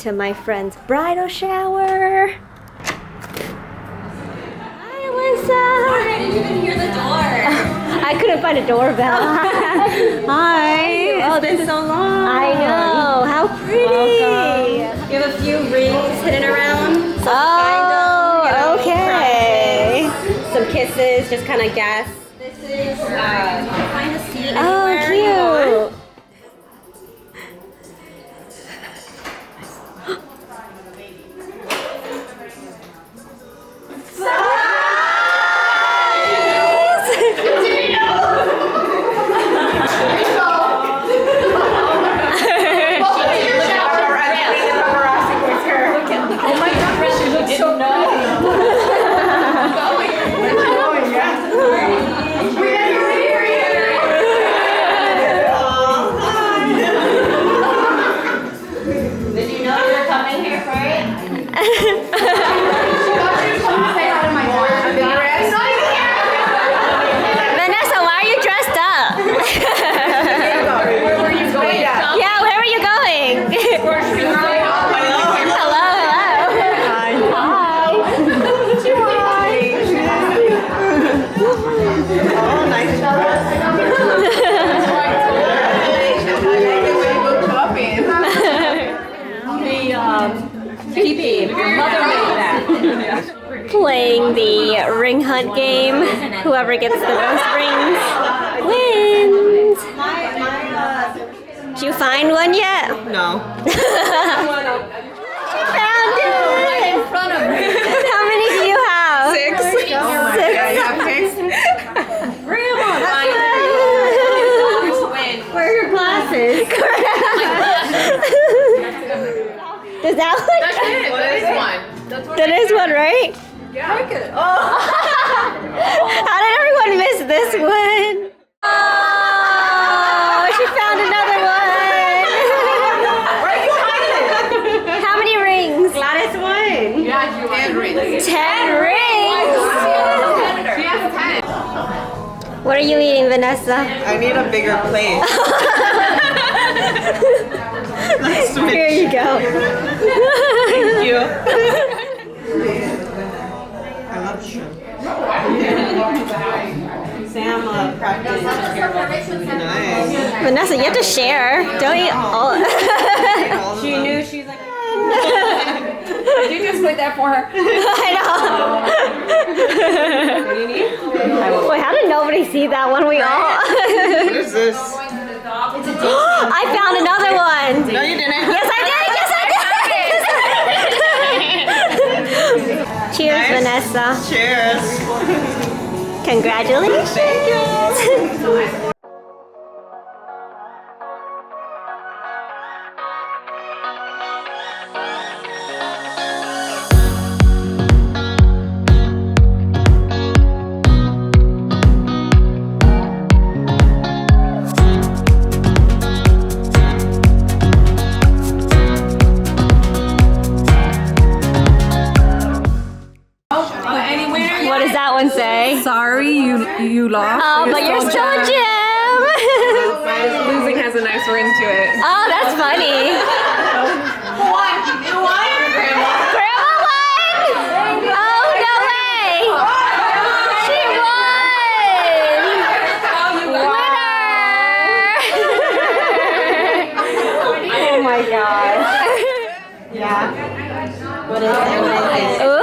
to my friend's bridal shower. Hi, Alyssa. I didn't even hear the door. I couldn't find a doorbell. Hi. Oh, It's been so long. I know. How pretty. Welcome. You have a few rings hidden around. So Oh, okay. Some kisses, just kind of guess. This is, you can find a seat Oh, anywhere you want. cute. Vanessa, why are you dressed up? Where were you going? Yeah, where were you going? Hello, hello. Hi. Oh, nice Thivy, mother made that. Playing the ring hunt game. Whoever gets the most rings wins. Did you find one yet? No. She found it! In front of me. How many do you have? 6. Oh my Six. God, you have 6? Grandma. Where are your glasses? Does that look? That's it. What is one? That is one, right? Yeah. Oh. How did everyone miss this one? Oh, she found another one. Where are you hiding? How many rings? Gladys won. Yeah, you 10 rings. 10 rings. She has 10. What are you eating, Vanessa? I need a bigger plate. Let's switch. Here you go. Thank you. I love shrimp. Sam practiced. Nice. Vanessa, you have to share. Don't eat all. She knew, she's like, you just put that for her. I know. What do you need? Wait, how did nobody see that one? We all. What is this? I found another one. No, you didn't. Yes, I did. Yes, I did. Cheers, Nice. Vanessa. Cheers. Congratulations. Thank you. What does that one say? Sorry, you lost. Oh, but you're still a gem. Losing has a nice ring to it. Oh, that's funny. Grandma won! Oh, no way! She won! Winner! Oh my gosh. Yeah. What is it? Ooh!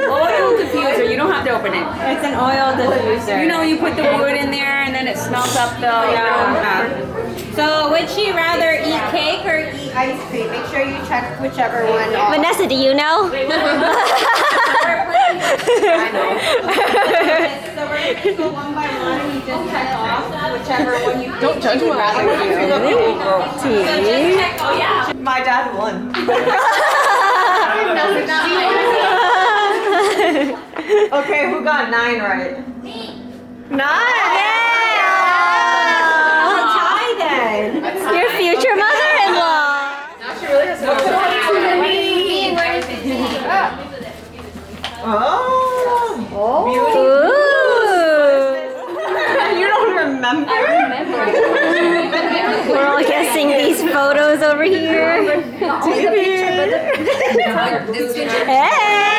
Oil diffuser. You don't have to open it. It's an oil diffuser. You know, you put the wood in there and then it smells up the. So would she rather eat cake or eat ice cream? Make sure you check whichever one off. Vanessa, do you know? So we're going to go one by one and you just check off whichever one you Don't judge me. Oh yeah. My dad won. Okay, who got 9 right? Nine! It's a tie then. Your future mother-in-law! Now she really has no Oh. Ooh! You don't remember? I remember. We're all guessing these photos over here. Hey!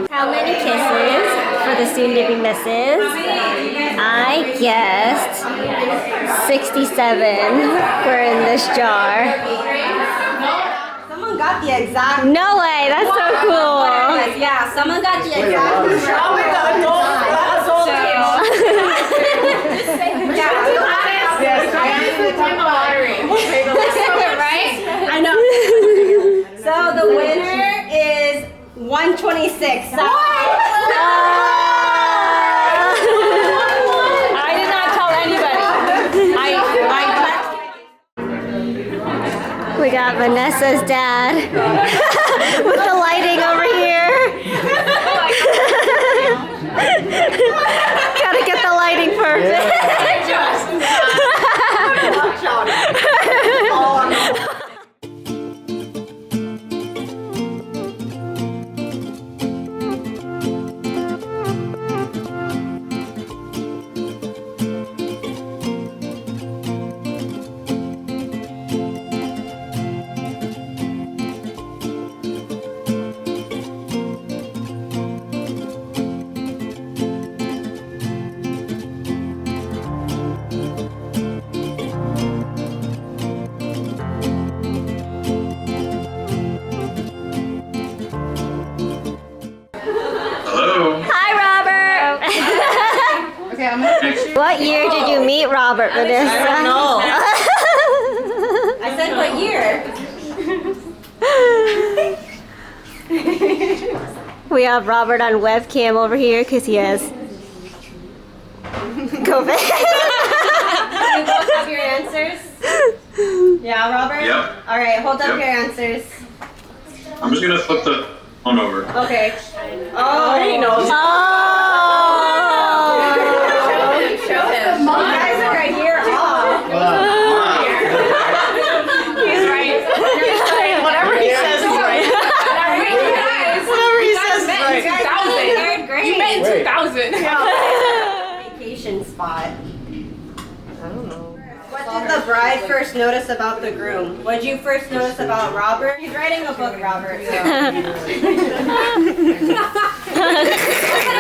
How many kisses for the soon-to-be misses? I guessed 67 were in this jar. Someone got the exact. No way, that's so cool. Yeah, someone got the exact. I know. So the winner is 126. I did not tell anybody. We got Vanessa's dad with the lighting over here. Gotta get the lighting perfect. What year did you meet Robert, Vanessa? I don't know. I said what year? We have Robert on webcam over here because he has COVID. You both have your answers? Yeah, Robert? Yep. All right, hold up Yep. your answers. I'm just gonna flip the phone over. Okay. Oh, He knows. you guys are a year off. He's right. Whatever he says is right. Whatever he says is right. Third grade. You met in 2000. Vacation spot. I don't know. What did the bride first notice about the groom? What did you first notice about Robert? He's writing a book, Robert. So.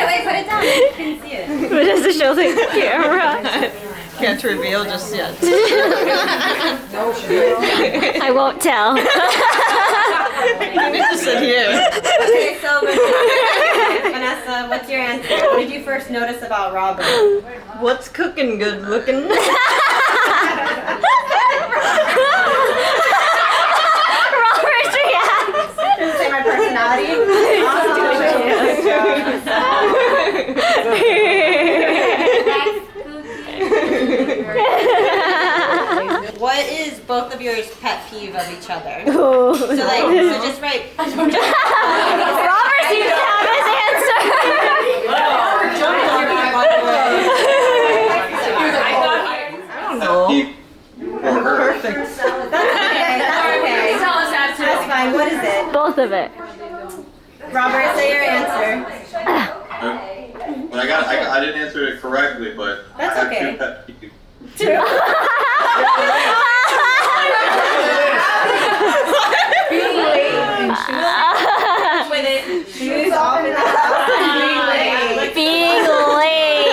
Wait, put it down. You can see it. Vanessa show the camera. Can't reveal just yet. I won't tell. You need to sit here. Okay, so Vanessa, what's your answer? What did you first notice about Robert? What's cooking good looking? Robert's reaction. Does it say my personality? What is both of yours pet peeve of each other? Ooh. So just write. Robert seems to have his answer. I don't know. Perfect. That's okay. That's fine. What is it? Both of it. Robert, say your answer. But I didn't answer it correctly, but That's I have okay. two pet peeves. Shoes off in the house. Being late.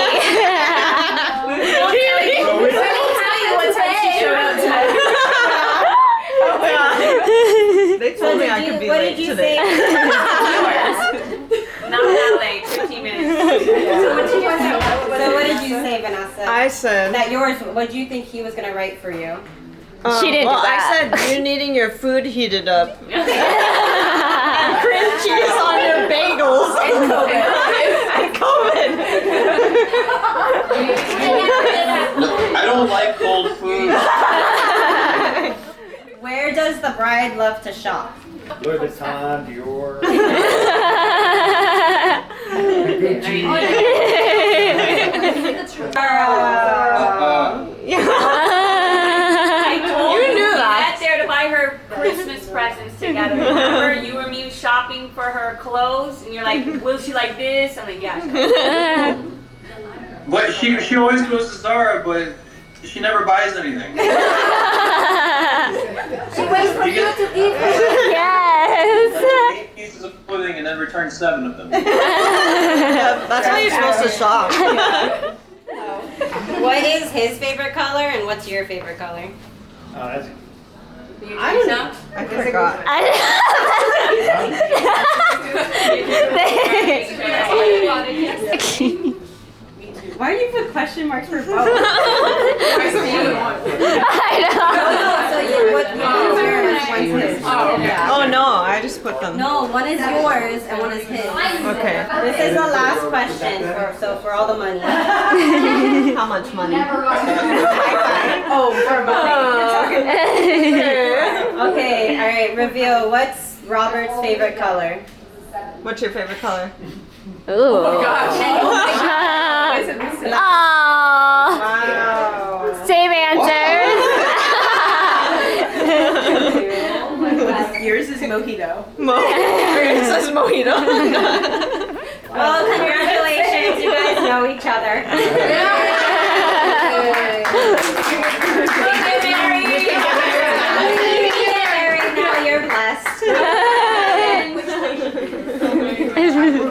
They told me I could be What late did you today. say? Not that late, 15 minutes. So what did you say, Vanessa? I said. That yours. What do you think he was gonna write for you? She didn't Well, do that. I said you needing your food heated up. And cream cheese on your bagels. And COVID. I don't like cold food. Where does the bride love to shop? Louis Vuitton, Dior. I told You you knew we that. met there to buy her Christmas presents together. Remember, you and me shopping for her clothes, and you're like, "Will she like this?" I'm like, "Yeah." But she always goes to Zara, but She never buys anything. She waits for you to eat. Yes. 8 pieces of pudding and then returns 7 of them. That's how you're supposed to shop. What is his favorite color and what's your favorite color? That's I forgot. Why do you put question marks for both? I So you, what one's yours, one's his. Oh no, I just put them. No, one is yours and one is his. Okay. This is the last question, for all the money. How much money? Oh, for money. Okay, all right, reveal. What's Robert's favorite color? What's your favorite color? know. Ooh. Oh gosh. Oh. Wow. Same answers. Yours is mojito. It says mojito. Well, congratulations, you guys know each other. Now you're blessed.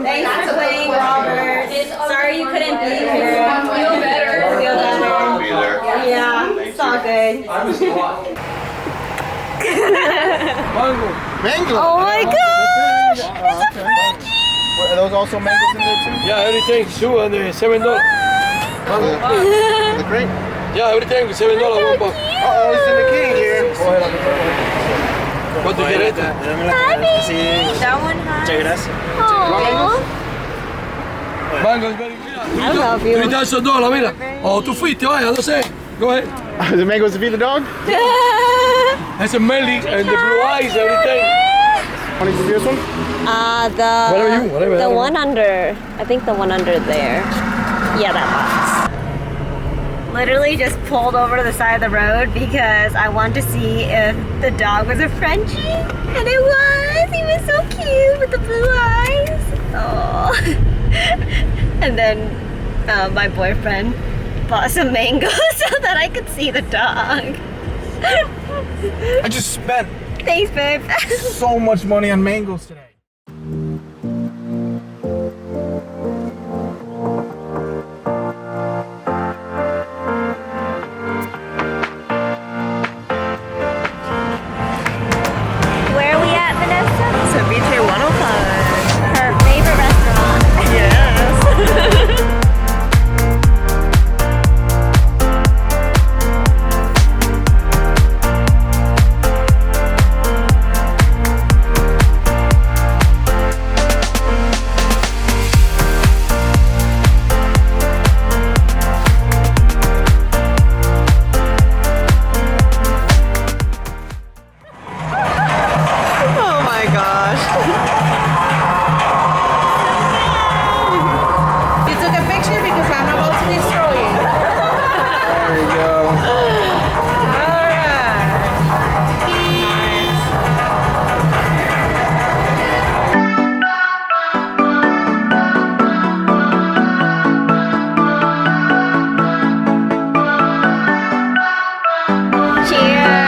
Thanks for playing, Robert. Sorry you couldn't be here. Feel better. Feel better. Be there. Yeah, it's all good. Mango. Oh my gosh! Are those also mangoes in there too? Yeah, everything. Two and $7. The crate? Yeah, everything. $7 one pack. Oh, it's in the king here. ¿Cuánto quieres? That one has. Mango is very good. I love you. $3,000, mira. Oh, tú fuiste, vaya, no sé. Go ahead. The mangoes to feed the dog? That's a melly and the blue eyes, everything. Want to do this one? Whatever, the one under, I think the one under there. Yeah, that box. Literally just pulled over to the side of the road because I wanted to see if the dog was a Frenchie, and it was. He was so cute with the blue eyes. Oh. And then my boyfriend bought some mangoes so that I could see the dog. I just spent Thanks, babe. so much money on mangoes today. Where are we at, Vanessa? Ceviche 105. Her favorite restaurant. Yes. Oh my gosh. You took a picture because I'm about to destroy it. There you go. Cheers.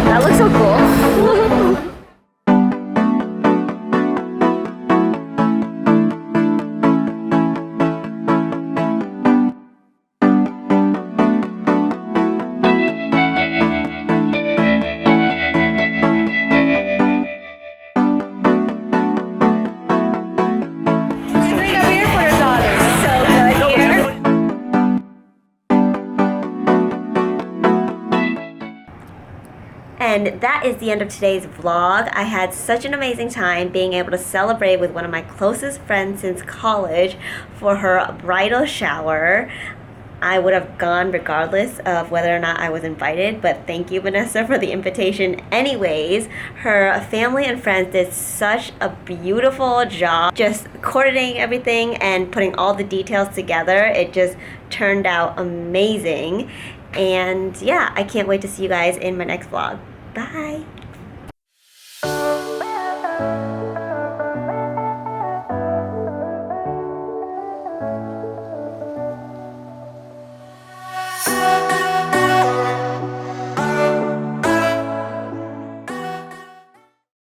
That looks so cool. Bring a beer for your daughter. So good here. And that is the end of today's vlog. I had such an amazing time being able to celebrate with one of my closest friends since college for her bridal shower. I would have gone regardless of whether or not I was invited, but thank you, Vanessa, for the invitation anyways. Her family and friends did such a beautiful job just coordinating everything and putting all the details together. It just turned out amazing. And yeah, I can't wait to see you guys in my next vlog. Bye!